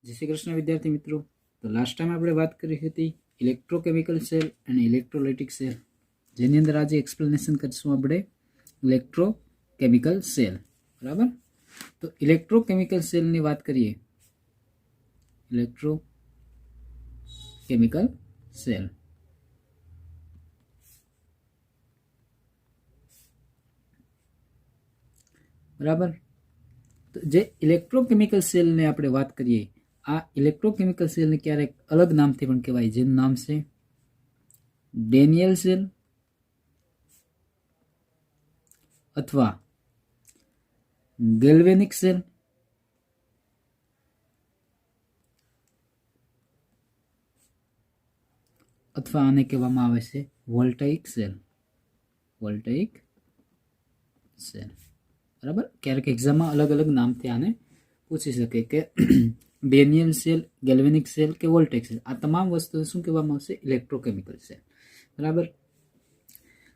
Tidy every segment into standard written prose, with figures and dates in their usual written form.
જય શ્રી કૃષ્ણ વિદ્યાર્થી મિત્રો. તો લાસ્ટ ટાઈમ આપણે વાત કરી હતી ઇલેક્ટ્રોકેમિકલ સેલ અને ઇલેક્ટ્રોલાઇટિક સેલ, જેની અંદર આજે એક્સપ્લેનેશન કરીશું આપણે ઇલેક્ટ્રોકેમિકલ સેલ. બરાબર. તો ઇલેક્ટ્રોકેમિકલ સેલની વાત કરીએ. ઇલેક્ટ્રોકેમિકલ સેલ બરાબર. તો જે ઇલેક્ટ્રોકેમિકલ સેલને આપણે વાત કરીએ, આ ઇલેક્ટ્રોકેમિકલ સેલને ક્યારેક અલગ નામથી પણ કહેવાય, જેનું નામ છે ડેનિયલ સેલ અથવા ગેલ્વેનિક સેલ અથવા આને કહેવામાં આવે છે વોલ્ટાઇક સેલ. વોલ્ટાઇક સેલ બરાબર. ક્યારેક એક્ઝામમાં અલગ અલગ નામથી આને પૂછી શકે કે ડેનિયલ સેલ, ગેલ્વેનિક સેલ કે વોલ્ટેક સેલ. આ તમામ વસ્તુ શું કહેવામાં આવશે? Electrochemical cell. બરાબર.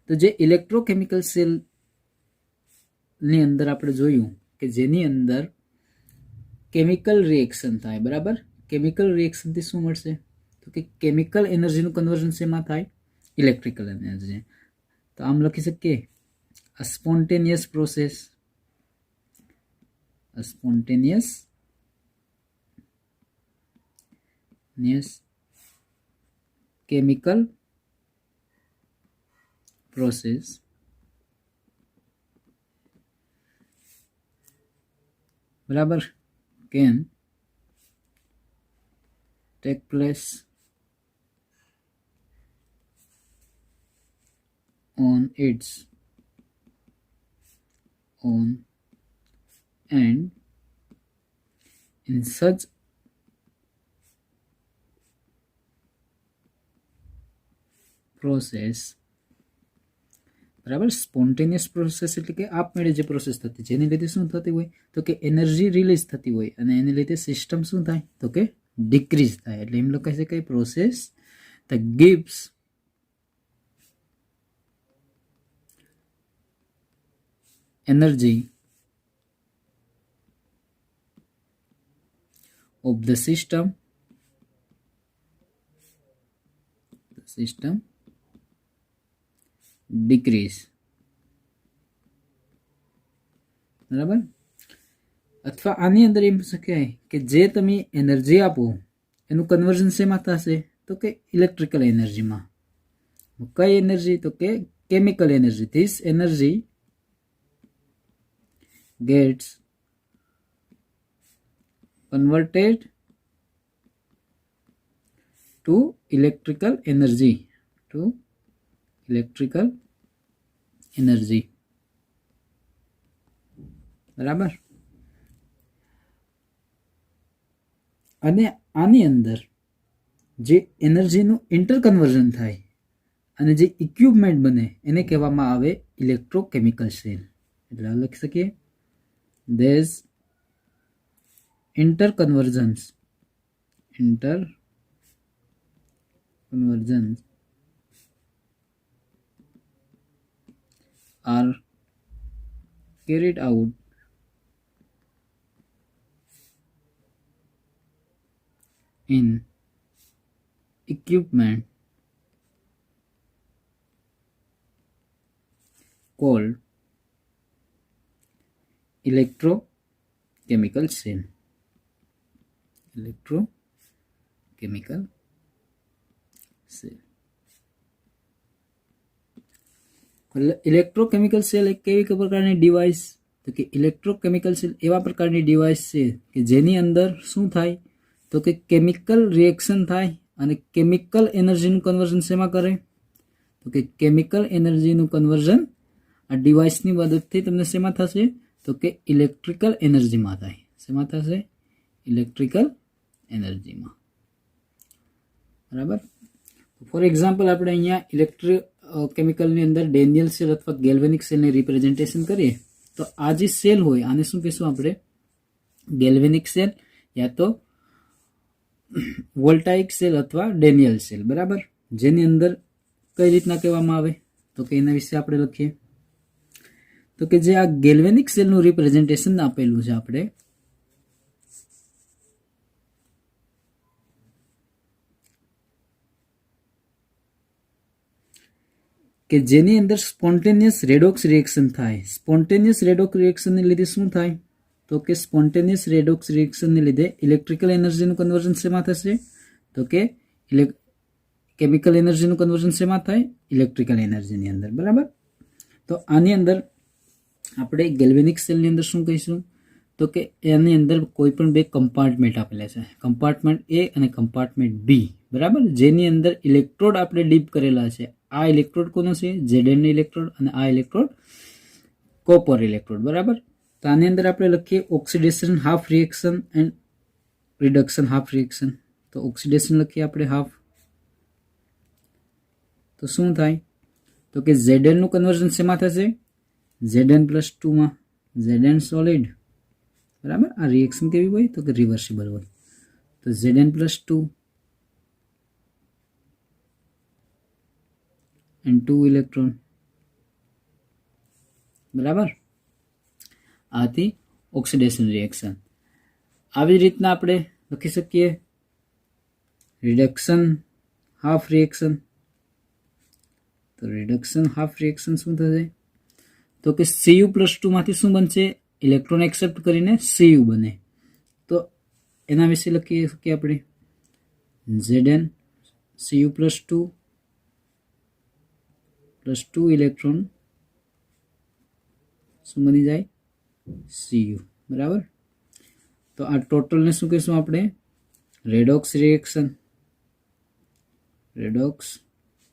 તો જે ઇલેક્ટ્રોકેમિકલ સેલની અંદર આપણે જોયું કે જેની અંદર કેમિકલ રિએક્શન થાય. બરાબર. કેમિકલ રિએક્શનથી શું મળશે? તો કે કેમિકલ એનર્જીનું કન્વર્ઝન શેમાં થાય? Electrical energy. તો આમ લખી શકીએ a spontaneous process, a spontaneous chemical process બરાબર can take place on its own and in such process. બરાબર. સ્પોન્ટેનિયસ પ્રોસેસ એટલે કે આપમેળે જે પ્રોસેસ થતી, જેની લીધે શું થતી હોય તો કે એનર્જી રિલીઝ થતી હોય અને એને લીધે સિસ્ટમ શું થાય તો કે ડિક્રીઝ થાય. એટલે એમ લખાય છે કે process that gives energy of the system decrease. બરાબર. અથવા આની અંદર એમ શકાય કે જે તમે એનર્જી આપો એનું કન્વર્ઝન શેમાં થશે તો કે ઇલેક્ટ્રિકલ એનર્જીમાં. કઈ એનર્જી તો કે chemical energy. This energy gets converted to electrical energy. બરાબર. અને આની અંદર જે એનર્જીનું ઇન્ટરકન્વર્ઝન થાય અને જે ઇક્વિપમેન્ટ બને એને કહેવામાં આવે ઇલેક્ટ્રોકેમિકલ સેલ. એટલે લખી શકીએ there's interconversions are carried out in equipment called electrochemical cell. Electrochemical cell. Electrochemical cell એક કેવી પ્રકારની ડિવાઇસ તો કે ઇલેક્ટ્રોકેમિકલ સેલ એવા પ્રકારની ડિવાઇસ છે કે જેની અંદર શું થાય તો કે કેમિકલ રિએક્શન થાય અને કેમિકલ એનર્જીનું કન્વર્ઝન શેમાં કરે તો કે કેમિકલ એનર્જીનું કન્વર્ઝન આ ડિવાઇસની મદદથી તમને શેમાં થશે તો કે ઇલેક્ટ્રિકલ એનર્જીમાં થાય. શેમાં થશે? ઇલેક્ટ્રિકલ એનર્જીમાં. બરાબર. ફોર એક્ઝામ્પલ આપણે અહીંયા ઇલેક્ટ્રોકેમિકલની અંદર ડેનિયલ સેલ અથવા ગેલ્વેનિક સેલને રિપ્રેઝેન્ટેશન કરીએ તો આ જે સેલ હોય આને શું કહીશું આપણે? ગેલ્વેનિક સેલ યા તો વોલ્ટાઇક સેલ અથવા ડેનિયલ સેલ. બરાબર. જેની અંદર કઈ રીતના કહેવામાં આવે તો કે એના વિશે આપણે લખીએ. તો કે જે આ ગેલ્વેનિક સેલનું રિપ્રેઝેન્ટેશન આપેલું છે આપણે કે જેની અંદર સ્પોન્ટેનિયસ રેડોક્સ રિએક્શન થાય. સ્પોન્ટેનિયસ રેડોક્સ રિએક્શનને લીધે શું થાય? તો કે સ્પોન્ટેનિયસ રેડોક્સ રિએક્શનને લીધે ઇલેક્ટ્રિકલ એનર્જીનું કન્વર્ઝન શેમાં થશે? તો કે કેમિકલ એનર્જીનું કન્વર્ઝન શેમાં થાય? ઇલેક્ટ્રિકલ એનર્જીની અંદર. બરાબર. તો આની અંદર આપણે ગેલ્વેનિક સેલની અંદર શું કહીશું? તો કે એની અંદર કોઈ પણ બે કમ્પાર્ટમેન્ટ આપેલા છે, કમ્પાર્ટમેન્ટ એ અને કમ્પાર્ટમેન્ટ બી. બરાબર. જેની અંદર ઇલેક્ટ્રોડ આપણે ડીપ કરેલા છે. આ ઇલેક્ટ્રોડ કોનો છે? Zn ઇલેક્ટ્રોડ, અને આ ઇલેક્ટ્રોડ કોપર ઇલેક્ટ્રોડ. બરાબર. તો આની અંદર આપણે લખીએ oxidation half reaction and reduction half reaction. તો ઓક્સિડેશન લખીએ આપણે હાફ. તો શું થાય? તો કે Zn નું કન્વર્ઝન શેમાં થશે? Zn+2 માં. Zn solid. બરાબર. આ રિએક્શન કેવી હોય? તો કે રિવર્સિબલ હોય. તો Zn+2 and 2 ઇલેક્ટ્રોન. બરાબર. આથી ઓક્સિડેશન રિએક્શન. આવી રીતના આપણે લખી શકીએ રિડક્શન હાફ રિએક્શન. તો રિડક્શન હાફ રિએક્શન શું થશે? તો કે Cu+2 માંથી શું બનશે? ઇલેક્ટ્રોન એક્સેપ્ટ કરીને Cu બને. તો એના વિશે લખી શકીએ આપણે Zn Cu+2 +2 ઇલેક્ટ્રોન શું બની જાય? Cu. બરાબર. તો આ ટોટલને શું કહીશું આપણે? Redox reaction. Redox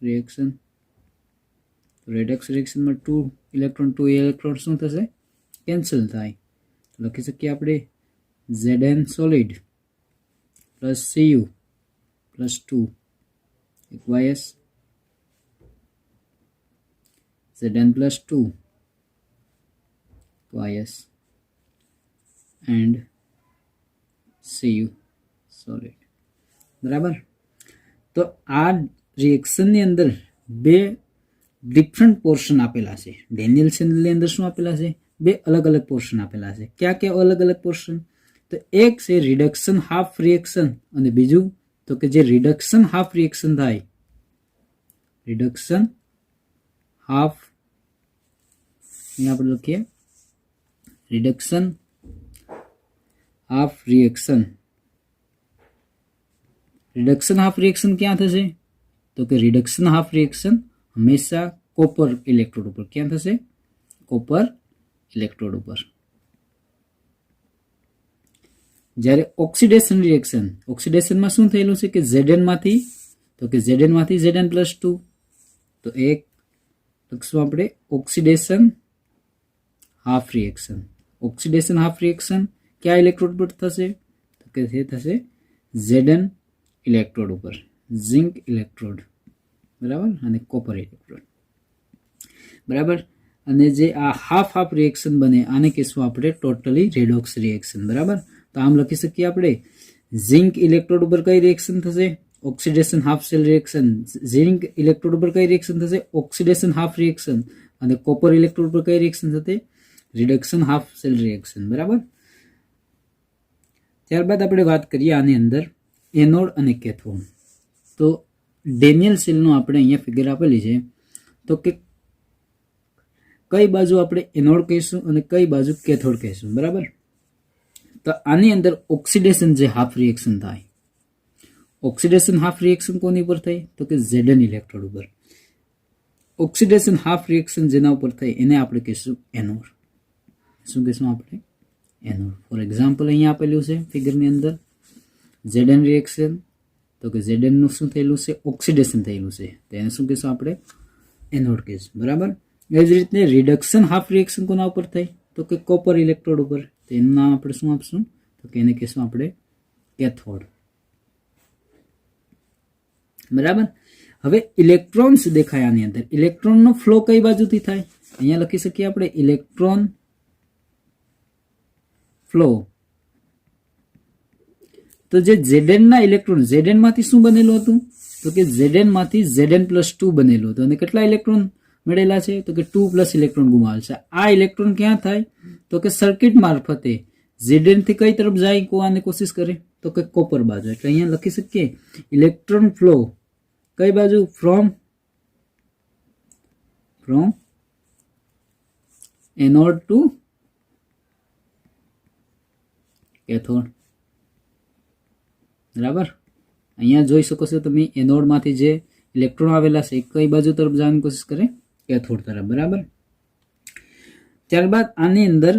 reaction. Redox રિએક્શનમાં 2 ઇલેક્ટ્રોન શું થશે? કેન્સલ થાય. લખી શકીએ આપણે Zn solid plus Cu plus 2 equals Zn+2 twice and Cu solid. બરાબર. તો આ રિએક્શનની અંદર બે ડિફરન્ટ પોર્શન આપેલા છે. ડેનિયલ સેલની અંદર શું આપેલા છે? બે અલગ અલગ પોર્શન આપેલા છે. ક્યાં ક્યાં અલગ અલગ પોર્શન? તો એક છે રિડક્શન હાફ રિએક્શન, અને બીજું તો કે જે રિડક્શન હાફ રિએક્શન થાય, રિડક્શન હાફ, આપણે લખીએ reduction half reaction. Reduction half reaction ક્યાં થશે? તો કે રિડક્શન હાફ રિએક્શન હંમેશા કોપર ઇલેક્ટ્રોડ ઉપર. ક્યાં થશે? કોપર ઇલેક્ટ્રોડ ઉપર. જ્યારે ઓક્સિડેશન રિએક્શન, ઓક્સિડેશનમાં શું થયેલું છે કે Zn માંથી, તો કે Zn માંથી Zn+2. તો એક લખશું આપણે oxidation half reaction. Oxidation half reaction કયા ઇલેક્ટ્રોડ પર થશે? તો કે તે થશે Zn ઇલેક્ટ્રોડ ઉપર, ઝિંક ઇલેક્ટ્રોડ. બરાબર. અને કોપર ઇલેક્ટ્રોડ. બરાબર. અને જે આ હાફ હાફ રિએક્શન બને આને કહીશું આપણે ટોટલી રેડોક્સ રિએક્શન. બરાબર. તો આમ લખી શકીએ આપણે ઝિંક ઇલેક્ટ્રોડ ઉપર કઈ રિએક્શન થશે? Oxidation half cell reaction. Zinc electrode ઉપર કઈ રિએક્શન થશે? Oxidation half reaction. અને કોપર ઇલેક્ટ્રોડ ઉપર કઈ રિએક્શન થશે? Reduction half cell reaction. બરાબર. ત્યારબાદ આપણે વાત કરીએ આની અંદર એનોડ અને કેથોડ. તો ડેનિયલ સેલનું આપણે અહીંયા ફિગર આપેલી છે. તો કે કઈ બાજુ આપણે એનોડ કહીશું અને કઈ બાજુ કેથોડ કહીશું. બરાબર. તો આની અંદર ઓક્સિડેશન જે હાફ રિએક્શન થાય, ઓક્સિડેશન હાફ રિએક્શન કોની ઉપર થાય? તો કે Zn ઇલેક્ટ્રોડ ઉપર. ઓક્સિડેશન હાફ રિએક્શન જેના ઉપર થાય એને આપણે કહીશું એનોડ. શું કહીશું આપણે? એનોડ. ફોર એક્ઝામ્પલ અહીંયા આપેલું છે ફિગરની અંદર Zn રિએક્શન. તો કે Zn નું શું થયેલું છે? ઓક્સિડેશન થયેલું છે. તો એને શું કહીશું આપણે? એનોડ કહીશું. બરાબર. એ જ રીતે રિડક્શન હાફ રિએક્શન કોના ઉપર થાય? તો કે કોપર ઇલેક્ટ્રોડ ઉપર. તો એનું નામ આપણે શું આપશું? તો કે એને કહીશું આપણે કેથોડ. બરાબર. હવે ઇલેક્ટ્રોન્સ દેખાય આની અંદર. ઇલેક્ટ્રોનનો ફ્લો કઈ બાજુથી થાય? અહીંયા લખી શકીએ આપણે ઇલેક્ટ્રોન ફ્લો. તો જે Zn ના ઇલેક્ટ્રોન, Zn માંથી શું બનેલું હતું? તો કે Zn માંથી Zn+2 બનેલું હતું. અને કેટલા ઇલેક્ટ્રોન મળેલા છે? તો કે 2+ ઇલેક્ટ્રોન ગુમાવેલ છે. આ ઇલેક્ટ્રોન ક્યાં થાય? તો કે સર્કિટ મારફતે Zn થી કઈ તરફ જાય કોવાની કોશિશ કરે? તો કે કોપર બાજુ. એટલે અહીંયા લખી શકીએ ઇલેક્ટ્રોન ફ્લો કઈ બાજુ? From from anode to cathode. બરાબર, અહીંયા જોઈ શકો છો તમે એનોડમાંથી જે ઇલેક્ટ્રોન આવેલા છે કઈ બાજુ તરફ જવાની કોશિશ કરે? કેથોડ તરફ. બરાબર, ત્યારબાદ આની અંદર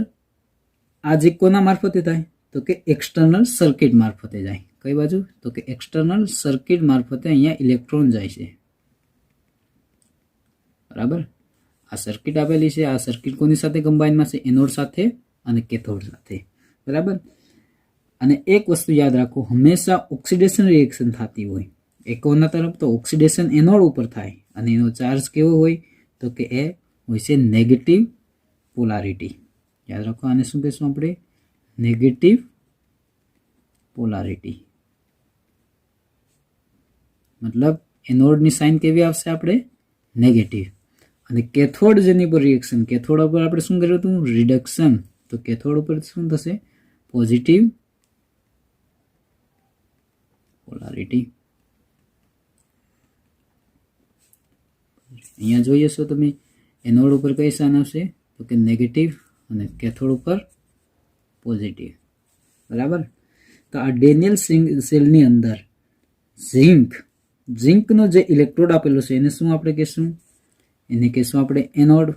આ જે કોના મારફતે થાય? તો કે એક્સટર્નલ સર્કિટ મારફતે જાય. કઈ બાજુ? તો કે એક્સટર્નલ સર્કિટ મારફતે અહીંયા ઇલેક્ટ્રોન જાય છે. બરાબર, આ સર્કિટ આપેલી છે. આ સર્કિટ કોની સાથે કમ્બાઈનમાં છે? એનોડ સાથે અને કેથોડ સાથે. બરાબર, અને એક વસ્તુ યાદ રાખો, હંમેશા ઓક્સિડેશન રિએક્શન થતી હોય એ કોના તરફ? તો ઓક્સિડેશન એનોડ ઉપર થાય અને એનો ચાર્જ કેવો હોય? તો કે એ હોય છે નેગેટિવ પોલારિટી. યાદ રાખો, આને શું કહીશું આપણે? Negative polarity. મતલબ એનોડની સાઇન કેવી આવશે આપણે? નેગેટિવ. અને કેથોડ જેની પર રિએક્શન, કેથોડ ઉપર આપણે શું કર્યું હતું? રિડક્શન. તો કેથોડ ઉપર શું થશે? Positive polarity. અહીંયા જોઈએ છો તમે એનોડ ઉપર કઈ સાઇન આવશે? તો કે નેગેટિવ અને કેથોડ ઉપર પોઝિટિવ. બરાબર, તો આ ડેનિયલ સેલની અંદર ઝિંકનો જે ઇલેક્ટ્રોડ આપેલો છે એને શું આપણે કહેશું? એને કહેશું આપણે એનોડ.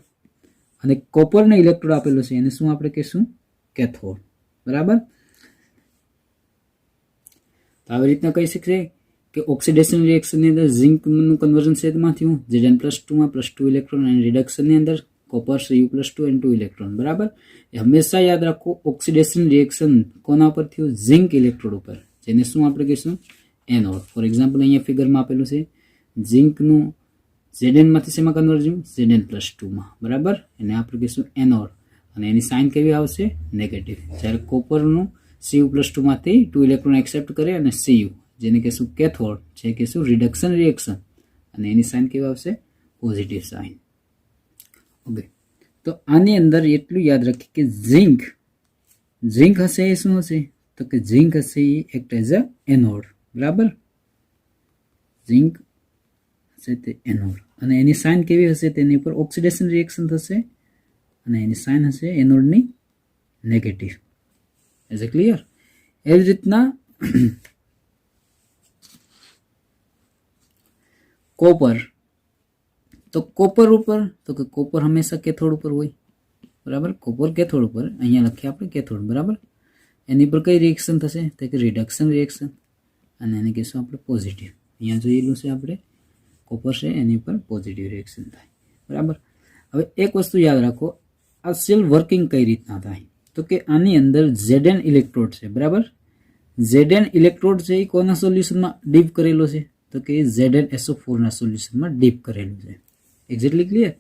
અને કોપરનો ઇલેક્ટ્રોડ આપેલો છે એને શું આપણે કહેશું? કેથોડ. બરાબર, તો આવી રીતના કહી શકીએ કે ઓક્સિડેશન રિએક્શનની અંદર ઝિંકનું કન્વર્ઝન છે એમાંથી હું Zn+2 +2 ઇલેક્ટ્રોન અને રિડક્શનની અંદર કોપર Cu+2 and 2 ઇલેક્ટ્રોન. બરાબર, એ હંમેશા યાદ રાખો ઓક્સિડેશન રિએક્શન કોના ઉપર થયું? ઝિંક ઇલેક્ટ્રોડ ઉપર, જેને શું આપણે કહીશું? એનોડ. ફોર એક્ઝામ્પલ અહીંયા ફિગરમાં આપેલું છે ઝિંકનું Zn માંથી શેમાં કન્વર્ઝન? Zn+2 માં. બરાબર, એને આપણે કહીશું એનોડ અને એની સાઇન કેવી આવશે? નેગેટિવ. જ્યારે કોપરનું Cu+2 માંથી 2 ઇલેક્ટ્રોન એક્સેપ્ટ કરે અને Cu જેને કહેશું કેથોડ, જે કહેશું રિડક્શન રિએક્શન, અને એની સાઇન કેવી આવશે? Positive sign. ઓકે, તો આની અંદર એટલું યાદ રાખીએ કે ઝિંક હશે એ શું હશે? તો કે ઝિંક હશે એ એક્ટ એઝ અ એનોડ. બરાબર, ઝિંક હશે તે એનોડ અને એની સાઇન કેવી હશે? તેની ઉપર ઓક્સિડેશન રિએક્શન થશે અને એની સાઇન હશે એનોડની નેગેટિવ. Is it clear? એ જ રીતના કોપર, તો કોપર ઉપર, તો કે કોપર હંમેશા કેથોડ ઉપર હોય. બરાબર, કોપર કેથોડ ઉપર, અહીંયા લખીએ આપણે કેથોડ. બરાબર, એની પર કઈ રિએક્શન થશે? તો કે રિડક્શન રિએક્શન અને એને કહીશું આપણે પોઝિટિવ. અહીંયા જોયેલું છે આપણે કોપર છે એની પર પોઝિટિવ રિએક્શન થાય. બરાબર, હવે એક વસ્તુ યાદ રાખો, આ સેલ વર્કિંગ કઈ રીતના થાય? તો કે આની અંદર Zn ઇલેક્ટ્રોડ છે. બરાબર, Zn ઇલેક્ટ્રોડ છે એ કોના સોલ્યુશનમાં ડીપ કરેલો છે? તો કે ZnSO4 ના સોલ્યુશનમાં ડીપ કરેલું છે. Exactly clear?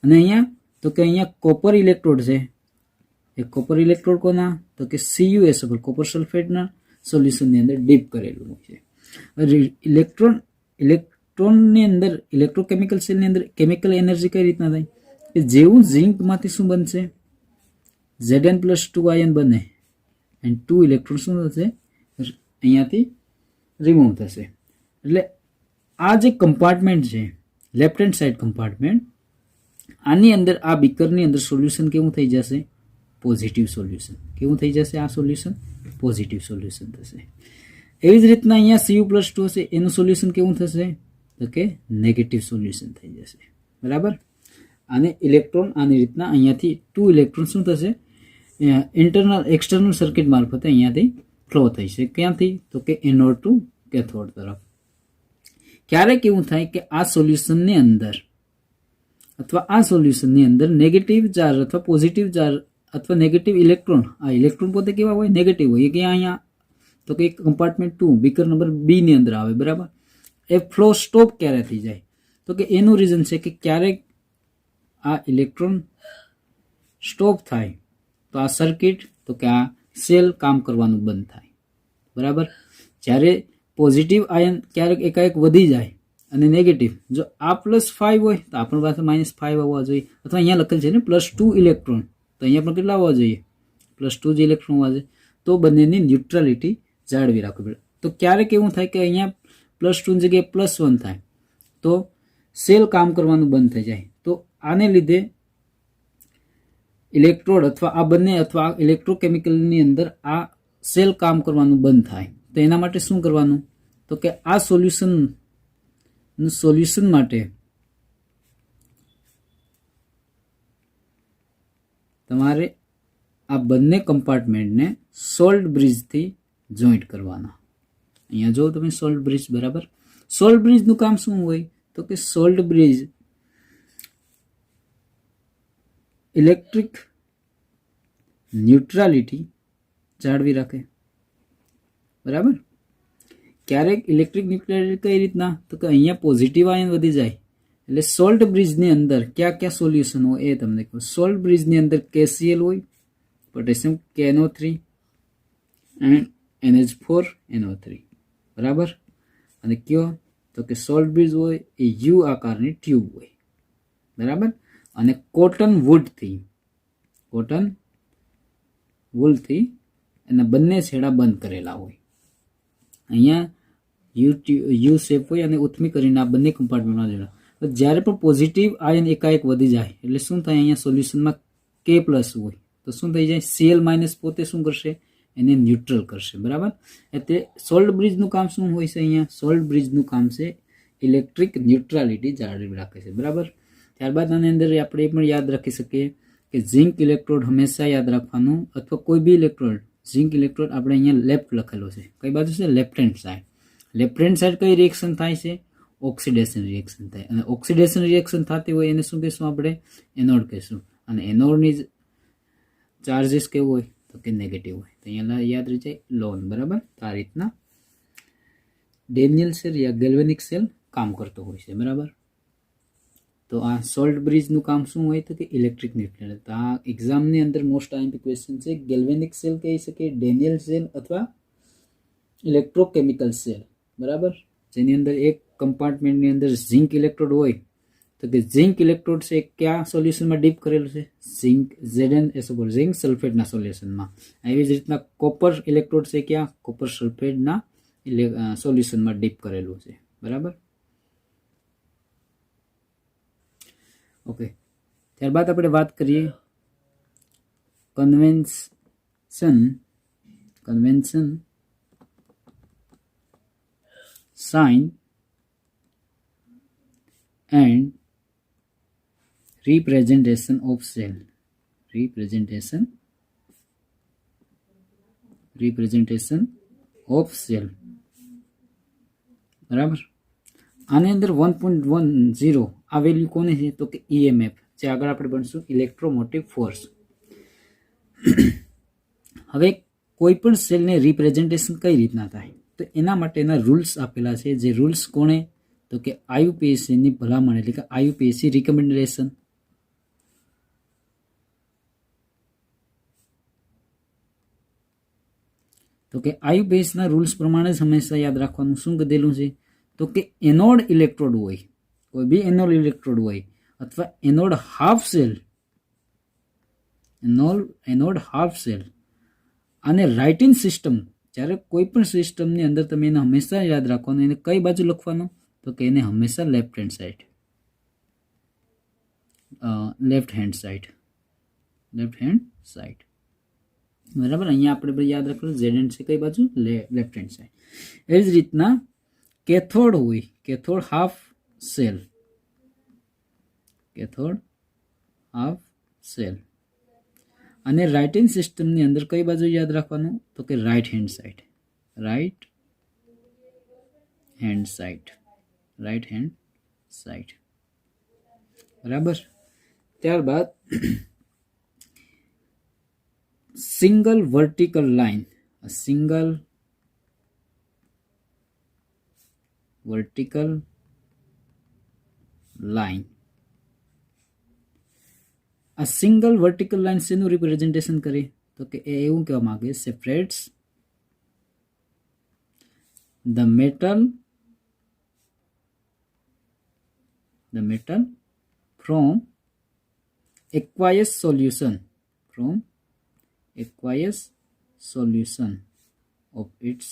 અને અહીંયા તો કે અહીંયા કોપર ઇલેક્ટ્રોડ છે, એ કોપર ઇલેક્ટ્રોડ કોના? તો કે CuSO4 કોપર સલ્ફેટના સોલ્યુશનની અંદર ડીપ કરેલું હોય છે. ઇલેક્ટ્રોનની અંદર ઇલેક્ટ્રોકેમિકલ સેલની અંદર કેમિકલ એનર્જી કઈ રીતના થાય? કે જેવું ઝિંકમાંથી શું બનશે? Zn+2 આયન બને એન્ડ 2 ઇલેક્ટ્રોન શું થશે? અહીંયાથી રિમૂવ થશે. એટલે આ જે કમ્પાર્ટમેન્ટ છે લેફ્ટ હેન્ડ સાઈડ કમ્પાર્ટમેન્ટ, આની અંદર આ બીકરની અંદર સોલ્યુશન કેવું થઈ જશે? Positive solution. કેવું થઈ જશે આ સોલ્યુશન? પોઝિટિવ સોલ્યુશન થશે. એવી જ રીતના અહીંયા Cu+2 હશે એનું સોલ્યુશન કેવું થશે? તો કે નેગેટિવ સોલ્યુશન થઈ જશે. બરાબર, અને ઇલેક્ટ્રોન આની રીતના અહીંયાથી 2 ઇલેક્ટ્રોન શું થશે? એક્સટર્નલ સર્કિટ મારફતે અહીંયાથી ફ્લો થઈ છે. ક્યાંથી? તો કે એનોડ ટુ કેથોડ તરફ. ક્યારેક એવું થાય કે આ સોલ્યુશનની અંદર અથવા આ સોલ્યુશનની અંદર નેગેટિવ ચાર્જ અથવા પોઝિટિવ ચાર્જ અથવા નેગેટિવ ઇલેક્ટ્રોન, આ ઇલેક્ટ્રોન પોતે કેવા હોય? નેગેટિવ હોય. કે અહીંયા તો કે કમ્પાર્ટમેન્ટ 2 બીકર નંબર બી ની અંદર આવે. બરાબર, એ ફ્લો સ્ટોપ ક્યારે થઈ જાય? તો કે એનું રીઝન છે કે ક્યારેક આ ઇલેક્ટ્રોન સ્ટોપ થાય તો આ સર્કિટ, તો કે આ સેલ કામ કરવાનું બંધ થાય. બરાબર, જ્યારે પોઝિટિવ આયન ક્યારેક એકાએક વધી જાય અને નેગેટિવ, જો આ +5 હોય તો આપણી પાસે -5 આવવા જોઈએ, અથવા અહીંયા લખેલ છે ને +2 ઇલેક્ટ્રોન, તો અહીંયા પણ કેટલા આવવા જોઈએ? +2 જ ઇલેક્ટ્રોન આવવા જોઈએ. તો બંનેની ન્યુટ્રાલિટી જાળવી રાખવી પડે. તો ક્યારેક એવું થાય કે અહીંયા +2 ની જગ્યાએ +1 થાય તો સેલ કામ કરવાનું બંધ થઈ જાય. તો આને લીધે ઇલેક્ટ્રોડ અથવા આ બંને અથવા ઇલેક્ટ્રોકેમિકલની અંદર આ સેલ કામ કરવાનું બંધ થાય. તો એના માટે શું કરવાનું? તો કે આ સોલ્યુશન માટે તમારે આ બંને કમ્પાર્ટમેન્ટને સોલ્ટ બ્રિજથી જોઈન્ટ કરવાના. અહીંયા જો તમે સોલ્ટ બ્રિજ, બરાબર. સોલ્ટ બ્રિજનું કામ શું હોય? તો કે સોલ્ટ બ્રિજ ઇલેક્ટ્રિક ન્યુટ્રાલિટી જાળવી રાખે, બરાબર. ક્યારેક ઇલેક્ટ્રિક ન્યુટ્રાલિટી કઈ રીતના? તો કે અહીંયા પોઝિટિવ આયન વધી જાય એટલે સોલ્ટ બ્રિજની અંદર ક્યાં ક્યાં સોલ્યુશન હોય એ તમને કહું. સોલ્ટ બ્રિજની અંદર KCl હોય, પોટેશિયમ KNO3 એન્ડ NH4NO3, બરાબર. અને કયો? તો કે સોલ્ટ બ્રિજ હોય એ યુ આકારની ટ્યુબ હોય, બરાબર. અને કોટન વૂલથી એના બંને છેડા બંધ કરેલા હોય. અહીંયા યુ શેપ હોય અને ઉથમી કરીને આ બંને કમ્પાર્ટમેન્ટમાં જોડા. જ્યારે પણ પોઝિટિવ આયન એકાએક વધી જાય એટલે શું થાય? અહીંયા સોલ્યુશનમાં K+ હોય તો શું થઈ જાય? Cl- પોતે શું કરશે? એને ન્યુટ્રલ કરશે, બરાબર. એટલે સોલ્ટ બ્રિજનું કામ શું હોય છે? અહીંયા સોલ્ટ બ્રિજનું કામ છે ઇલેક્ટ્રિક ન્યુટ્રાલિટી જાળવી રાખે છે, બરાબર. ત્યારબાદ આની અંદર આપણે એ પણ યાદ રાખી શકીએ કે ઝિંક ઇલેક્ટ્રોડ હંમેશા યાદ રાખવાનું, અથવા કોઈ બી ઇલેક્ટ્રોડ, ઝિંક ઇલેક્ટ્રોડ આપણે અહીંયા લેફ્ટ લખેલો છે, કઈ બાજુ છે? Left hand side. Left hand side કઈ રિએક્શન થાય છે? ઓક્સિડેશન રિએક્શન થાય. અને ઓક્સિડેશન રિએક્શન થતી હોય એને શું કહેશું? આપણે એનોડ કહેશું. અને એનોડની ચાર્જીસ કેવું હોય? તો કે નેગેટિવ હોય. તો અહીંયા યાદ રહી જાય લોન, બરાબર. તો આ રીતના ડેનિયલ સેલ યા ગેલ્વેનિક સેલ કામ કરતો હોય છે, બરાબર. તો આ સોલ્ટ બ્રિજનું કામ શું હોય? તો કે ઇલેક્ટ્રિક ન્યુટ્રલ. તો આ એક્ઝામની અંદર મોસ્ટ આઈએમપી ક્વેશ્ચન છે. ગેલ્વેનિક સેલ કહી શકીએ, ડેનિયલ સેલ અથવા ઇલેક્ટ્રોકેમિકલ સેલ, બરાબર. જેની અંદર એક કમ્પાર્ટમેન્ટની અંદર ઝિંક ઇલેક્ટ્રોડ હોય તો કે ઝિંક ઇલેક્ટ્રોડ છે કયા સોલ્યુશનમાં ડીપ કરેલું છે? ઝિંક સલ્ફેટના સોલ્યુશનમાં. એવી જ રીતના કોપર ઇલેક્ટ્રોડ છે ક્યાં? કોપર સલ્ફેટના સોલ્યુશનમાં ડીપ કરેલું છે, બરાબર. ઓકે, ત્યારબાદ આપણે વાત કરીએ convention sign and representation of cell. representation of cell, બરાબર. આની અંદર 1.10 આ વેલ્યુ કોની છે? તો કે EMF, જે આગળ આપણે ભણશું ઇલેક્ટ્રોમોટિવ ફોર્સ. હવે કોઈ પણ સેલને રિપ્રેઝેન્ટેશન કઈ રીતના થાય? તો એના માટેના રૂલ્સ આપેલા છે. જે રૂલ્સ કોણે? તો કે IUPAC ની ભલામણ, એટલે કે IUPAC રિકમેન્ડેશન. તો કે IUPAC ના રૂલ્સ પ્રમાણે જ હંમેશા યાદ રાખવાનું. શું કીધેલું છે? તો કે એનોડ ઇલેક્ટ્રોડ હોય, કોઈ બી એનોડ ઇલેક્ટ્રોડ હોય, અથવા એનોડ હાફ સેલ અને રાઇટિંગ સિસ્ટમ. જ્યારે કોઈ પણ સિસ્ટમની અંદર તમે એને હંમેશા યાદ રાખવાનું. એને કઈ બાજુ લખવાનું? તો કે એને હંમેશા લેફ્ટ હેન્ડ સાઈડ, બરાબર. અહીંયા આપણે યાદ રાખવાનું ZN છે કઈ બાજુ? Left hand side. એ જ રીતના કેથોડ હોય, કેથોડ હાફ સેલ અને રાઇટિંગ સિસ્ટમની અંદર કઈ બાજુ યાદ રાખવાનું? તો કે રાઇટ હેન્ડ સાઈડ, બરાબર. ત્યારબાદ સિંગલ વર્ટિકલ લાઇન, આ સિંગલ વર્ટિકલ લાઇન શેનું રિપ્રેઝેન્ટેશન કરે? તો કે એ એવું કહેવા માંગે સેપરેટ્સ the metal from aqueous solution of its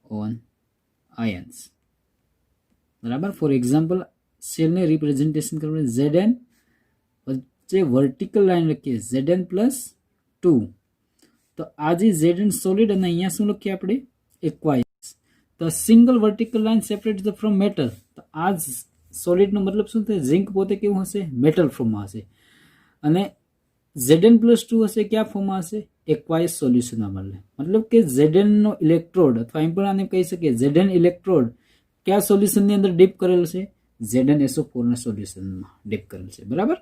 own ions, બરાબર. ફોર એક્ઝામ્પલ સેલને રિપ્રેઝેન્ટેશન કરવું ZN વચ્ચે વર્ટિકલ લાઈન લખીએ ZN+2. તો આ જે ZN સોલિડ અને અહીંયા શું લખીએ આપણે એક્વાયસ. તો single vertical line separate the from metal. તો આ સોલિડનો મતલબ શું થાય? ઝિંક પોતે કેવું હશે? મેટલ ફોર્મમાં હશે. અને ZN+2 હશે કયા ફોર્મમાં હશે? એક્વાયસ સોલ્યુશનમાં. મતલબ કે ZN નો ઇલેક્ટ્રોડ અથવા એમ પણ આને કહી શકીએ ZN ઇલેક્ટ્રોડ કયા સોલ્યુશનની અંદર ડીપ કરેલ છે? ZnSO4 ના સોલ્યુશનમાં ડીપ કરેલ છે. બરાબર.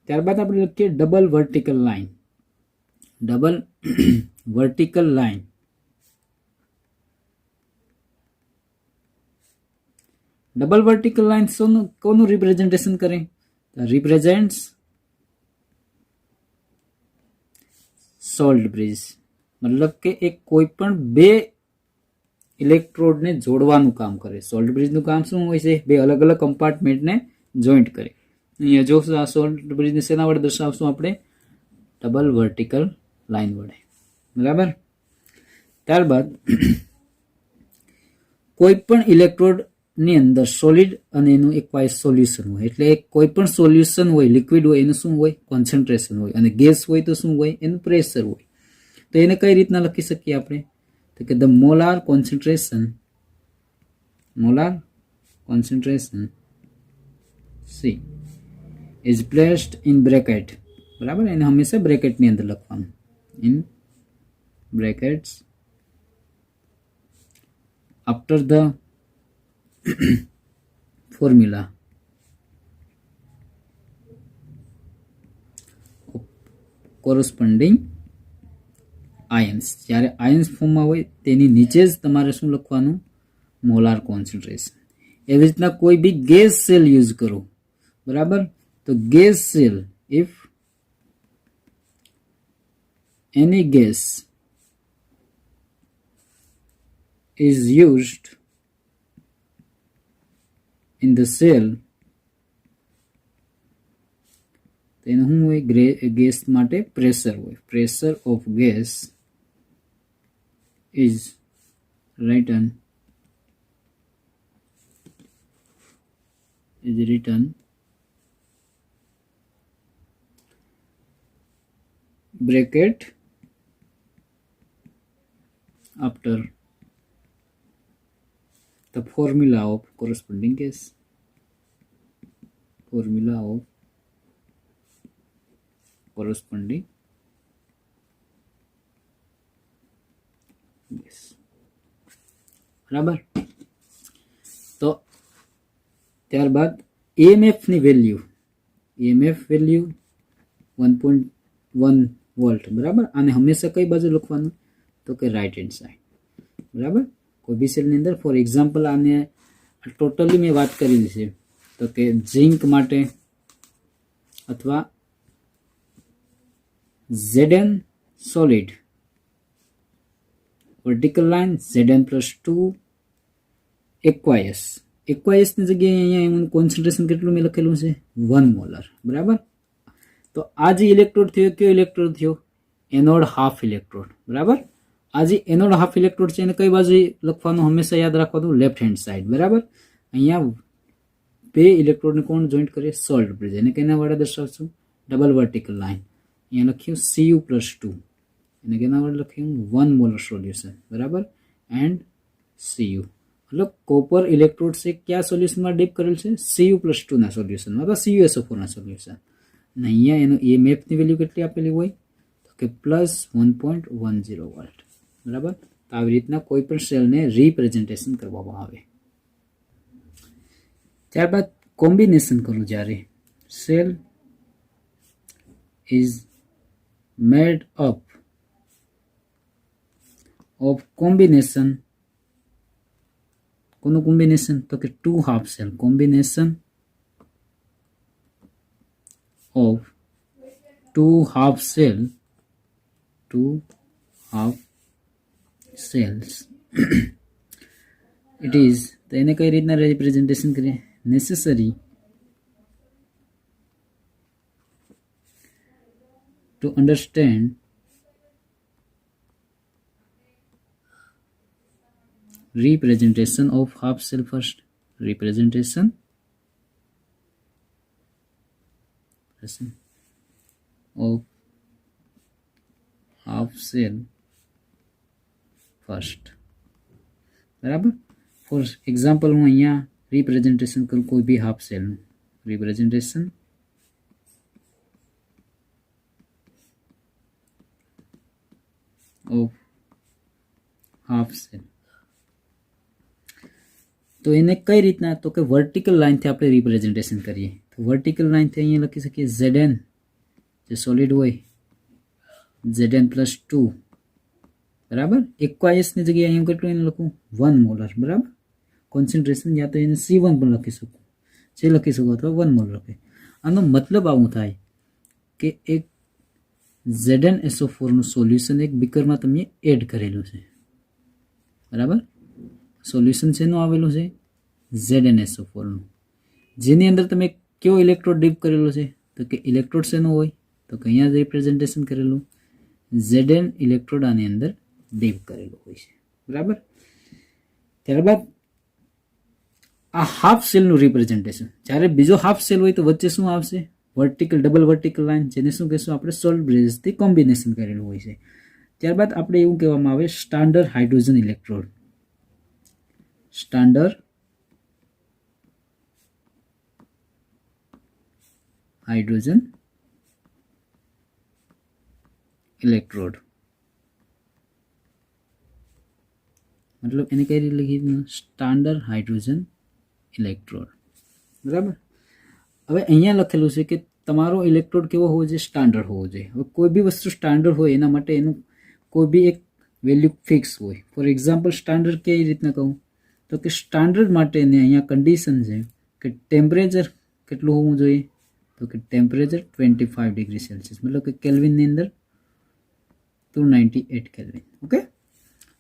ત્યારબાદ આપણે લખીએ double vertical line. Double vertical line. Double vertical line કોનું રિપ્રેઝેન્ટેશન કરે? રિપ્રેઝેન્ટ્સ સોલ્ટ બ્રિજ. મતલબ કે એક કોઈ પણ બે ઇલેક્ટ્રોડને જોડવાનું કામ કરે. સોલ્ટ બ્રિજનું કામ શું હોય છે? બે અલગ અલગ કમ્પાર્ટમેન્ટને જોઈન્ટ કરે. અહીંયા જો આ સોલ્ટ બ્રિજને શેના વડે દર્શાવશું આપણે? ડબલ વર્ટિકલ લાઈન વડે. બરાબર. ત્યારબાદ કોઈ પણ ઇલેક્ટ્રોડની અંદર સોલિડ અને એનું એક્વાયસ સોલ્યુશન હોય. એટલે કોઈ પણ સોલ્યુશન હોય, લિક્વિડ હોય, એનું શું હોય? કોન્સન્ટ્રેશન હોય. અને ગેસ હોય તો શું હોય? એનું પ્રેશર હોય. તો એને કઈ રીતના લખી શકીએ આપણે? તો કે the molar concentration C is placed in bracket. બરાબર. એને હંમેશા બ્રેકેટની અંદર લખવાનું. In brackets after the formula of corresponding ions. જ્યારે આયન્સ ફોર્મમાં હોય તેની નીચે જ તમારે શું લખવાનું? Molar concentration. એવી રીતના કોઈ બી ગેસ સેલ યુઝ કરો. બરાબર. તો gas cell, if any gas is used in the cell, તેનું શું હોય? ગેસ માટે પ્રેશર હોય. Pressure of gas is written bracket after the formula of corresponding gas. Formula of corresponding gas. બરાબર. તો ત્યારબાદ EMF ની વેલ્યુ 1.1 વોલ્ટ. બરાબર. આને હંમેશા કઈ બાજુ લખવાનું? તો કે રાઈટ હેન્ડ સાઈડ. બરાબર. કોઈ બી સેલની અંદર ફોર એક્ઝામ્પલ આને ટોટલી મેં વાત કરેલી છે. તો કે ઝિંક માટે અથવા ZN solid vertical line ZN+2 એક્વાયસ. એક્વાયસની જગ્યાએ અહીંયા એનું કોન્સન્ટ્રેશન કેટલું મેં લખેલું છે? 1 મોલર. બરાબર. તો આ જે ઇલેક્ટ્રોડ થયો, કયો ઇલેક્ટ્રોડ થયો? Anode half electrode. બરાબર. આ જે એનોડ હાફ ઇલેક્ટ્રોડ છે એને કઈ બાજુ લખવાનું? હંમેશા યાદ રાખવાનું લેફ્ટ હેન્ડ સાઈડ. બરાબર. અહીંયા બે ઇલેક્ટ્રોડને કોણ જોઈન્ટ કરે? Salt bridge. એને કેના વડે દર્શાવશું? Double vertical line. અહીંયા લખ્યું Cu+2. એને કેના વડે લખ્યું? 1 મોલર સોલ્યુશન. બરાબર. And Cu. મતલબ કોપર ઇલેક્ટ્રોડ છે કયા સોલ્યુશનમાં ડીપ કરેલ છે? Cu+2 ના સોલ્યુશનમાં અથવા CuSO4 ના સોલ્યુશન. અને અહીંયા એનો EMF ની વેલ્યુ કેટલી આપેલી હોય? તો કે +1.10 વોલ્ટ. બરાબર. તો આવી રીતના કોઈ પણ સેલને રિપ્રેઝેન્ટેશન કરવામાં આવે. ત્યારબાદ કોમ્બિનેશન કરું. જ્યારે cell is made up of combination. કોનું કોમ્બિનેશન? તો કે 2 half cell. Combination of 2 half cells it is. તો એને કઈ રીતના રિપ્રેઝેન્ટેશન કરીએ? necessary to understand representation of half cell first. Representation of half shell first. बराबर. फॉर एग्जाम्पल हूँ अँ रिप्रेजेंटेशन करूँ कोई भी half cell representation of half cell. तो એને કઈ રીતના તો કે વર્ટિકલ લાઇનથી આપણે રિપ્રેઝેન્ટેશન કરીએ. તો વર્ટિકલ લાઇનથી અહીંયા લખી શકીએ ZN જે સોલિડ હોય ZN+2 બરાબર. એક્વાયસની જગ્યાએ અહીં કેટલું એને લખું 1 મોલર બરાબર. કોન્સન્ટ્રેશન યા તો એને C1 પણ લખી શકું, જે લખી શકું અથવા 1 મોલર લખે. આનો મતલબ આવું થાય કે એક ZnSO4 નું સોલ્યુશન એક બીકરમાં તમે એડ કરેલું છે બરાબર. સોલ્યુશન શેનું આવેલું છે ZnSO4 નું, જેની અંદર તમે કયો ઇલેક્ટ્રોડ ડીપ કરેલો છે તો કે ઇલેક્ટ્રોડ શેનો હોય તો કે અહીંયા રિપ્રેઝેન્ટેશન કરેલું Zn ઇલેક્ટ્રોડ આની અંદર ડીપ કરેલું હોય છે બરાબર. ત્યારબાદ આ હાફ સેલનું રિપ્રેઝેન્ટેશન, જ્યારે બીજો હાફ સેલ હોય તો વચ્ચે શું આવશે વર્ટિકલ ડબલ વર્ટિકલ લાઇન, જેને શું કહેશું આપણે સોલ્ડ બ્રેઝથી કોમ્બિનેશન કરેલું હોય છે. ત્યારબાદ આપણે એવું કહેવામાં આવે standard hydrogen electrode. Standard hydrogen electrode મતલબ એને કઈ રીતે લખી સ્ટાન્ડર્ડ હાઇડ્રોજન ઇલેક્ટ્રોડ બરાબર. હવે અહીંયા લખેલું છે કે તમારો ઇલેક્ટ્રોડ કેવો હોવો જોઈએ સ્ટાન્ડર્ડ હોવો જોઈએ. હવે કોઈ બી વસ્તુ સ્ટાન્ડર્ડ હોય એના માટે એનું કોઈ બી એક વેલ્યુ ફિક્સ હોય. ફોર એક્ઝામ્પલ સ્ટાન્ડર્ડ કઈ રીતના કહું તો કે સ્ટાન્ડર્ડ માટેને અહીંયા કન્ડિશન છે કે ટેમ્પરેચર કેટલું હોવું જોઈએ તો કે ટેમ્પરેચર 25 ડિગ્રી સેલ્સિયસ મતલબ કે કેલ્વિનની અંદર 298 કેલ્વિન. ઓકે.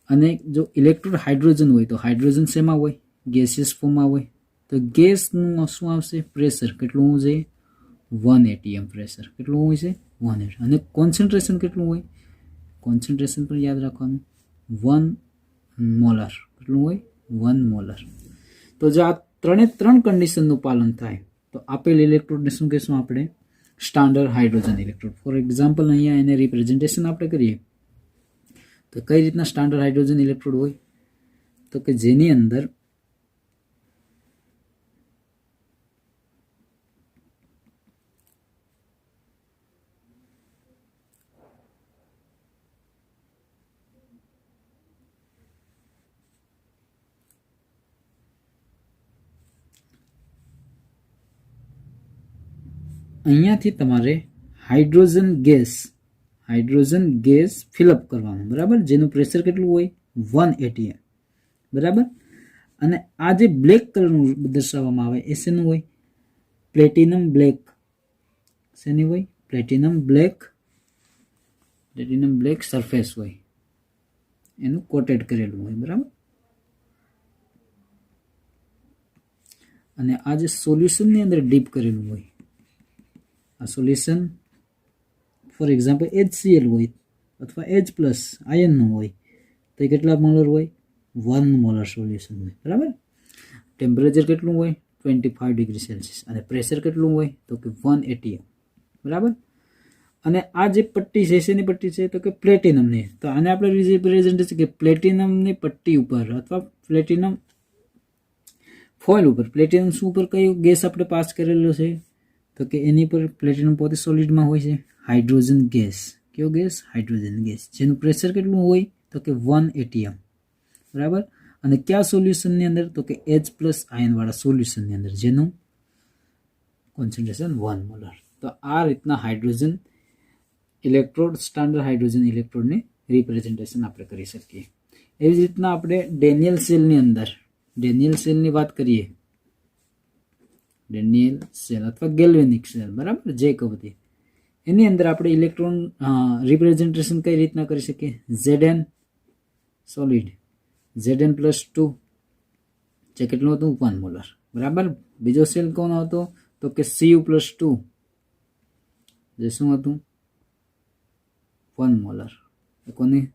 અને જો ઇલેક્ટ્રોડ હાઇડ્રોજન હોય તો હાઇડ્રોજન શેમાં હોય ગેસિયસ ફોર્મમાં હોય તો ગેસનું શું આવશે પ્રેશર કેટલું હોવું જોઈએ 1 atm પ્રેશર કેટલું હોય છે 1 atm. અને કોન્સન્ટ્રેશન કેટલું હોય કોન્સન્ટ્રેશન પણ યાદ રાખવાનું 1 મોલર કેટલું હોય 1 મોલર. તો જો આ ત્રણ કન્ડિશનનું પાલન થાય તો આપેલ ઇલેક્ટ્રોડને શું કહેશું આપણે standard hydrogen electrode. For example અહીંયા એને રિપ્રેઝેન્ટેશન આપણે કરીએ તો કઈ રીતના સ્ટાન્ડર્ડ હાઇડ્રોજન ઇલેક્ટ્રોડ હોય તો કે જેની અંદર અહીંયાથી તમારે હાઇડ્રોજન ગેસ ફિલઅપ કરવાનું બરાબર, જેનું પ્રેશર કેટલું હોય 1 atm બરાબર. અને આ જે બ્લેક કલરનું દર્શાવવામાં આવે એ શેનું હોય પ્લેટિનમ બ્લેક. શેની હોય પ્લેટિનમ બ્લેક સરફેસ હોય એનું કોટેડ કરેલું હોય બરાબર. અને આ જે સોલ્યુશનની અંદર ડીપ કરેલું હોય આ સોલ્યુશન ફોર એક્ઝામ્પલ HCl હોય અથવા H+ આયનનું હોય તો એ કેટલા મોલર હોય 1 મોલર સોલ્યુશન હોય બરાબર. ટેમ્પરેચર કેટલું હોય 25 ડિગ્રી સેલ્સિયસ અને પ્રેશર કેટલું હોય તો કે 1 atm બરાબર. અને આ જે પટ્ટી છે શેની પટ્ટી છે તો કે પ્લેટિનમની. તો આને આપણે રિપ્રેઝેન્ટ કે પ્લેટિનમની પટ્ટી ઉપર અથવા પ્લેટિનમ ફોઇલ ઉપર પ્લેટિનમ શું ઉપર કયું ગેસ આપણે પાસ કરેલો છે તો કે એની પર પ્લેટિનમ પોતે સોલિડમાં હોય છે હાઇડ્રોજન ગેસ. કયો ગેસ હાઇડ્રોજન ગેસ, જેનું પ્રેશર કેટલું હોય તો કે 1 atm બરાબર. અને કયા સોલ્યુશનની અંદર તો કે H+ આયનવાળા સોલ્યુશનની અંદર જેનું કોન્સન્ટ્રેશન 1 મોલર. તો આ રીતના હાઇડ્રોજન ઇલેક્ટ્રોડ સ્ટાન્ડર્ડ હાઇડ્રોજન ઇલેક્ટ્રોડને રિપ્રેઝેન્ટેશન આપણે કરી શકીએ. એવી જ રીતના આપણે ડેનિયલ સેલની વાત કરીએ ડેનિયલ સેલ અથવા ગેલ્વેનિક સેલ બરાબર જે કહો તે એની અંદર આપણે ઇલેક્ટ્રોન રિપ્રેઝેન્ટેશન કઈ રીતના કરી શકીએ Zn સોલિડ Zn+2 જે કેટલું હતું 1 મોલર બરાબર. બીજો સેલ કોનો હતો તો કે Cu+2 જે શું હતું 1 મોલર. કોની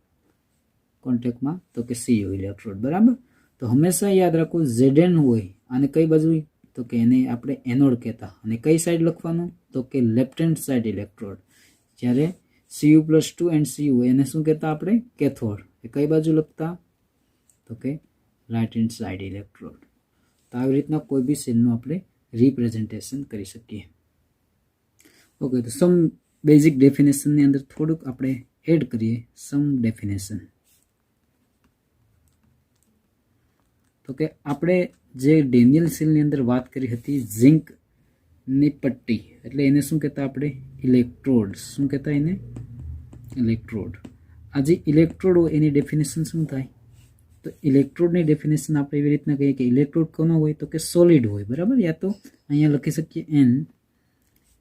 કોન્ટેક્ટમાં તો કે Cu ઇલેક્ટ્રોડ બરાબર. તો હંમેશા યાદ રાખો Zn હોય અને કઈ બાજુ તો કે એને આપણે એનોડ કહેતા. અને કઈ સાઈડ લખવાનું? તો કે લેફ્ટ હેન્ડ સાઈડ ઇલેક્ટ્રોડ. જ્યારે Cu+2 એન્ડ Cu એને શું કહેતા આપણે? કેથોડ. એ કઈ બાજુ લખતા? તો કે રાઇટ હેન્ડ સાઈડ ઇલેક્ટ્રોડ. તો આવી રીતના કોઈ બી સેલનું આપણે રિપ્રેઝન્ટેશન કરી શકીએ. ઓકે, તો સમ બેઝિક ડેફિનેશનની અંદર થોડુંક આપણે એડ કરીએ. સમ ડેફિનેશન. તો કે આપણે જે ડેનિયલ સેલની અંદર વાત કરી હતી ઝિંકની પટ્ટી, એટલે એને શું કહેતા આપણે? ઇલેક્ટ્રોડ. શું કહેતા એને? ઇલેક્ટ્રોડ. આ જે ઇલેક્ટ્રોડ હોય એની ડેફિનેશન શું થાય? તો ઇલેક્ટ્રોડની ડેફિનેશન આપણે એવી રીતના કહીએ કે ઇલેક્ટ્રોડ કોનો હોય? તો કે સોલિડ હોય. બરાબર? યા તો અહીંયા લખી શકીએ an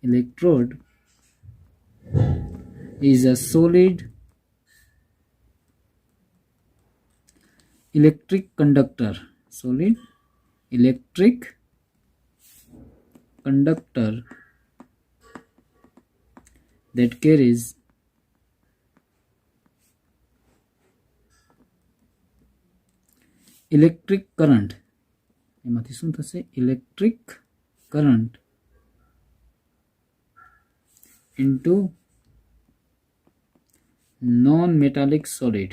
electrode is a solid electric conductor. Solid electric conductor that carries electric current. એમાંથી શું થશે? electric current into non-metallic solid.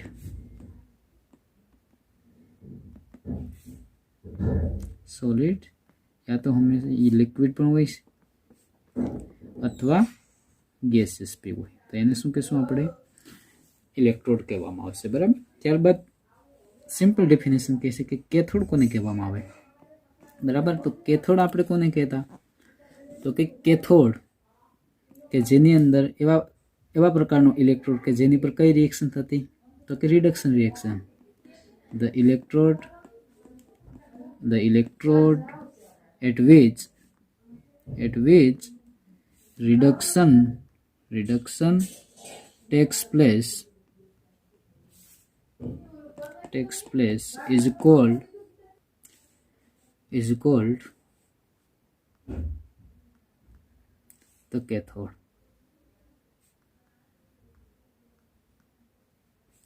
Solid યા તો હંમેશા એ લિક્વિડ પણ હોય અથવા ગેસિયસ બી હોય. તો એને શું કહેશું આપણે? ઇલેક્ટ્રોડ કહેવામાં આવશે. બરાબર? ત્યારબાદ સિમ્પલ ડેફિનેશન કહેશે કે કેથોડ કોને કહેવામાં આવે? બરાબર? તો કેથોડ આપણે કોને કહેતા? તો કે કેથોડ કે જેની અંદર એવા પ્રકારનો ઇલેક્ટ્રોડ કે જેની પર કઈ રિએક્શન થતી? તો કે reduction reaction. The electrode at which reduction takes place is called the cathode.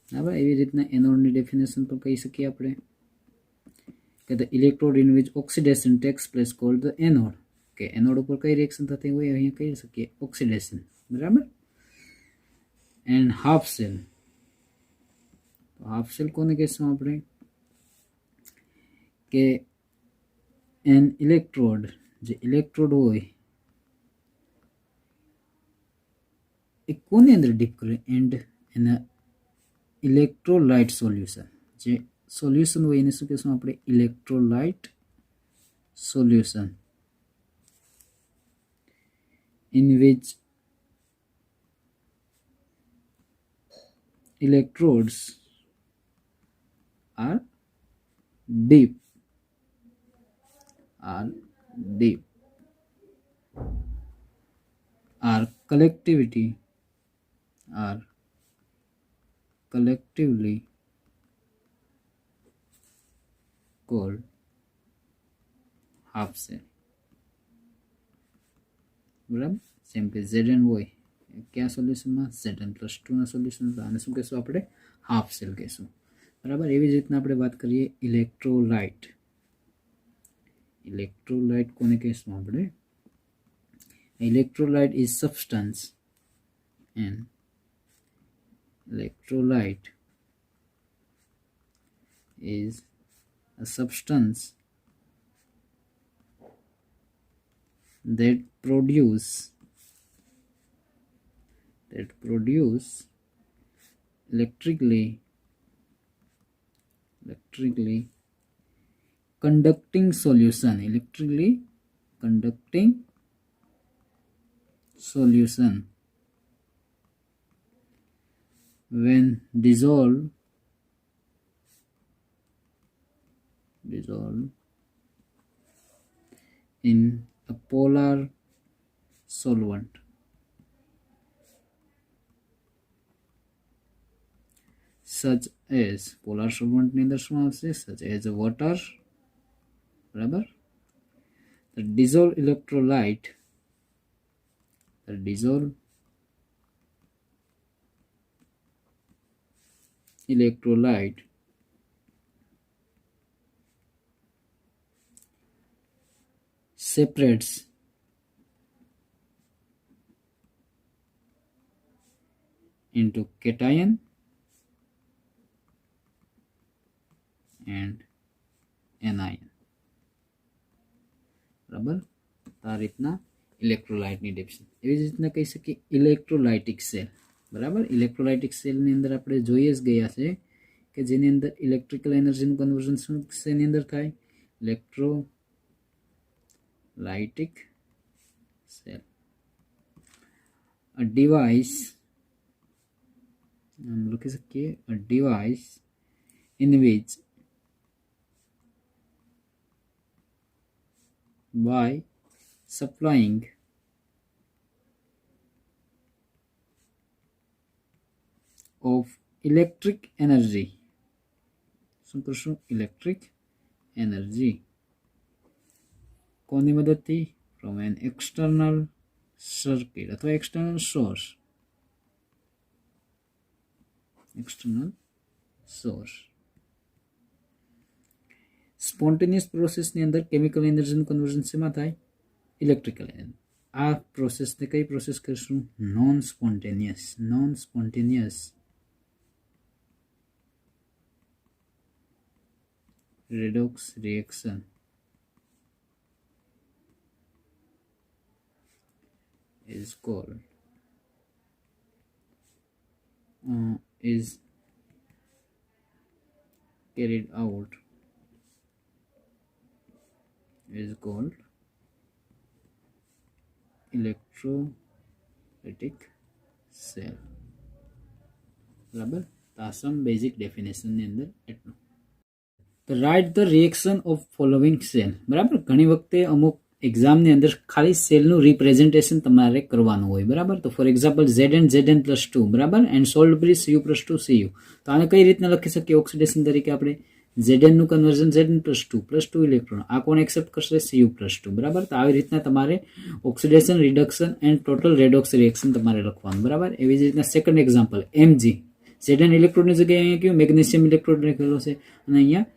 બરાબર? એવી રીતના એનોડની ડેફિનેશન પણ કહી શકીએ આપણે કે the electrode in which oxidation tax place cold the anode. કે એનોડ ઉપર કઈ રિએક્શન થતી હોય? અહીંયા કહી શકીએ ઓક્સિડેશન. બરાબર? And half cell. Half cell કોને કહેશું આપણે? કે એન ઇલેક્ટ્રોડ, જે ઇલેક્ટ્રોડ હોય એ કોની અંદર ડીપ કરે? એન્ડ એના ઇલેક્ટ્રોલાઇટ સોલ્યુશન. જે સોલ્યુશન હોય એને શું કહેશું આપણે? Electrolyte solution in which electrodes are deep. Are collectively called half cell. બરાબર? જેમ કે Zn હોય કયા સોલ્યુશનમાં? Zn+2 ના સોલ્યુશન. આને શું કહેશું આપણે? હાફ સેલ કહેશું. બરાબર? એવી જ રીતના આપણે વાત કરીએ ઇલેક્ટ્રોલાઇટ. ઇલેક્ટ્રોલાઇટ કોને કહેશું આપણે? Electrolyte is substance and electrolyte is a substance that produce electrically conducting solution when dissolved in a polar solvent. Such as polar solvent ની અંદર શું આવશે? Such as water. બરાબર? The dissolved electrolyte separates into cation and anion. બરાબર, તો આ રીતના ઇલેક્ટ્રોલાઇટની definition. એવી જ રીતના કહી શકીએ ઇલેક્ટ્રોલાઇટિક સેલ. બરાબર, ઇલેક્ટ્રોલાઇટિક સેલની અંદર આપણે જોઈએ જ ગયા છે કે જેની અંદર ઇલેક્ટ્રિકલ એનર્જીનું કન્વર્ઝન શું શેની અંદર થાય? Electrolytic cell. a device લખી શકીએ a device in which by supplying of electric energy, શું કરશું? ઇલેક્ટ્રિક એનર્જી કોની મદદથી? ફ્રોમ એન એક્સટર્નલ સર્કિટ અથવા external source. External source. Spontaneous પ્રોસેસની અંદર કેમિકલ એનર્જીનું કન્વર્ઝન શેમાં થાય? Electrical energy. આ પ્રોસેસને કઈ પ્રોસેસ કરીશું? Non spontaneous. Non spontaneous redox reaction is called is carried out is called electrolytic cell. બરાબર, આ સમ બેઝિક ડેફિનેશન ની અંદર એટલું. તો write the reaction of following cell. બરાબર, ઘણી વખતે અમુક એક્ઝામની અંદર ખાલી સેલનું રિપ્રેઝન્ટેશન તમારે કરવાનું હોય. બરાબર, તો ફોર એક્ઝામ્પલ Zn+2 બરાબર and sold bridge Cu+2 Cu. તો આને કઈ રીતના લખી શકીએ? ઓક્સિડેશન તરીકે આપણે Zn નું કન્વર્ઝન Zn+2 ઇલેક્ટ્રોન. આ કોણ એક્સેપ્ટ કરશે? Cu+2. બરાબર, તો આવી રીતના તમારે oxidation, reduction end total redox reaction તમારે લખવાનું. બરાબર, એવી જ રીતના સેકન્ડ એક્ઝામ્પલ Mg. Zn ઇલેક્ટ્રોડની જગ્યાએ અહીંયા કયું મેગ્નેશિયમ ઇલેક્ટ્રોડ લખેલો છે અને અહીંયા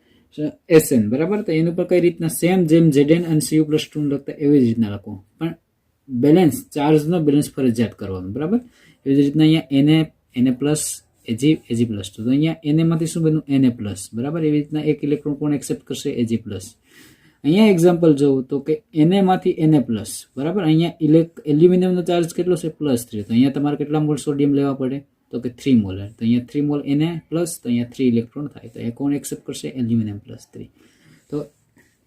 SN. બરાબર, તો એનું પર કઈ રીતના સેમ જેમ Zn અને Cu+2 લખતા એવી જ રીતના લખો, પણ બેલેન્સ ચાર્જનો બેલેન્સ ફરજિયાત કરવાનું. બરાબર, એવી જ રીતના અહીંયા Na પ્લસ Ag+, તો અહીંયા Na માંથી શું બન્યું? Na plus. બરાબર, એવી રીતના એક ઇલેક્ટ્રોન કોણ એક્સેપ્ટ કરશે? Ag+. અહીંયા એક્ઝામ્પલ જોવું તો કે Na માંથી Na પ્લસ. બરાબર, અહીંયા એલ્યુમિનિયમનો ચાર્જ કેટલો છે? +3. તો અહીંયા તમારે કેટલા મોલ સોડિયમ લેવા પડે? તો કે 3 મોલ. તો અહીંયા 3 મોલ Na પ્લસ, તો અહીંયા 3 ઇલેક્ટ્રોન થાય. તો એ કોણ એક્સેપ્ટ કરશે? એલ્યુમિનિયમ +3. તો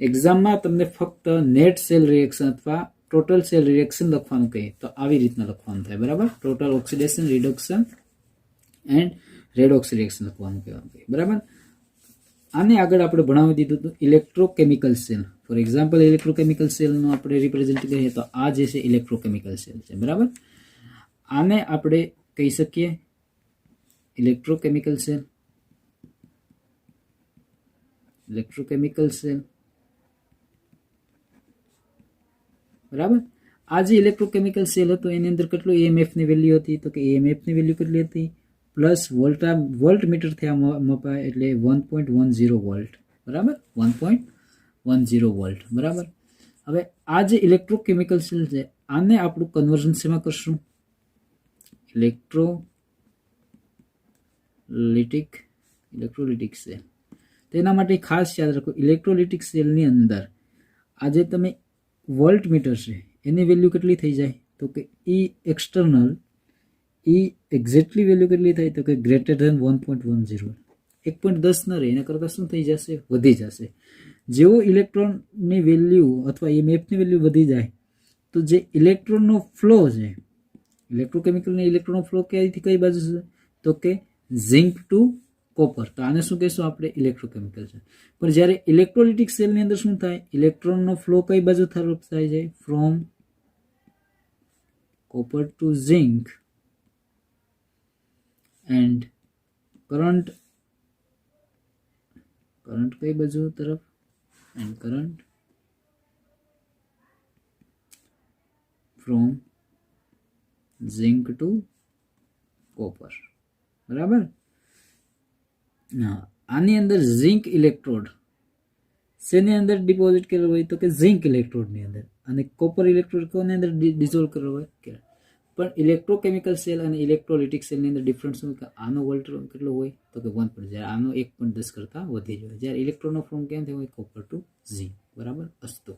એક્ઝામમાં તમને ફક્ત નેટ સેલ રિએક્શન અથવા ટોટલ સેલ રિએક્શન લખવાનું કહે તો આવી રીતના લખવાનું થાય. બરાબર, total oxidation, reduction and redox reaction લખવાનું કહેવાનું કહે. બરાબર, આને આગળ આપણે ભણાવી દીધું હતું electrochemical cell. For example electrochemical સેલનું આપણે રિપ્રેઝેન્ટ કરીએ તો આ જે છે ઇલેક્ટ્રોકેમિકલ સેલ છે. બરાબર, આને આપણે કહી શકીએ ઇલેક્ટ્રોકેમિકલ સેલ. Electrochemical cell. બરાબર, આ જે ઇલેક્ટ્રોકેમિકલ સેલ હતો એની અંદર કેટલું EMF ની વેલ્યુ હતી? તો કે EMF ની વેલ્યુ કેટલી હતી? પ્લસ વોલ્ટ મીટર થયા મપાય એટલે 1.10 વોલ્ટ. બરાબર, 1.10 વોલ્ટ. બરાબર, હવે આ જે ઇલેક્ટ્રોકેમિકલ સેલ છે આને આપણું કન્વર્ઝન શેમાં કરશું? ઇલેક્ટ્રોલિટિક સેલ. તેના માટે ખાસ યાદ રાખો ઇલેક્ટ્રોલિટિક સેલની અંદર આજે તમે વોલ્ટ મીટર છે એની વેલ્યુ કેટલી થઈ જાય? તો કે E એક્સટર્નલ એક્ઝેક્ટલી વેલ્યુ કેટલી થાય? તો કે ગ્રેટર ધેન 1.10. 1.10 ન રહે, એના કરતાં શું થઈ જશે? વધી જશે. જેવો ઇલેક્ટ્રોનની વેલ્યુ અથવા EMFની વેલ્યુ વધી જાય તો જે ઇલેક્ટ્રોનનો ફ્લો છે, ઇલેક્ટ્રોકેમિકલની ઇલેક્ટ્રોનનો ફ્લો કઈ બાજુ છે? તો કે ઝિંક ટુ કોપર. તો આને શું કહેશું આપણે? ઇલેક્ટ્રોકેમિકલ છે. પણ જ્યારે ઇલેક્ટ્રોલિટિક સેલની અંદર શું થાય? ઇલેક્ટ્રોનનો ફ્લો કઈ બાજુ તરફ થાય છે? From copper to zinc and current કઈ બાજુ તરફ? And current from zinc to copper. બરાબર, આની અંદર ઝિંક ઇલેક્ટ્રોડ શેની અંદર ડિપોઝિટ કરેલો હોય? તો કે ઝિંક ઇલેક્ટ્રોડની અંદર. અને કોપર ઇલેક્ટ્રોનિકોની અંદર ડિઝોલ્વ કરવો હોય કે પણ ઇલેક્ટ્રોકેમિકલ સેલ અને ઇલેક્ટ્રોલિટિક સેલની અંદર ડિફરન્સ શું કે આનો વોલ્ટેજ કેટલો હોય તો કે 1 પર, જ્યારે આનો 1.10 કરતાં વધી જાય. જ્યારે ઇલેક્ટ્રોનનો ફોર્મ કેમ થયો હોય કોપર ટુ ઝીંક. બરાબર. અસ્તો.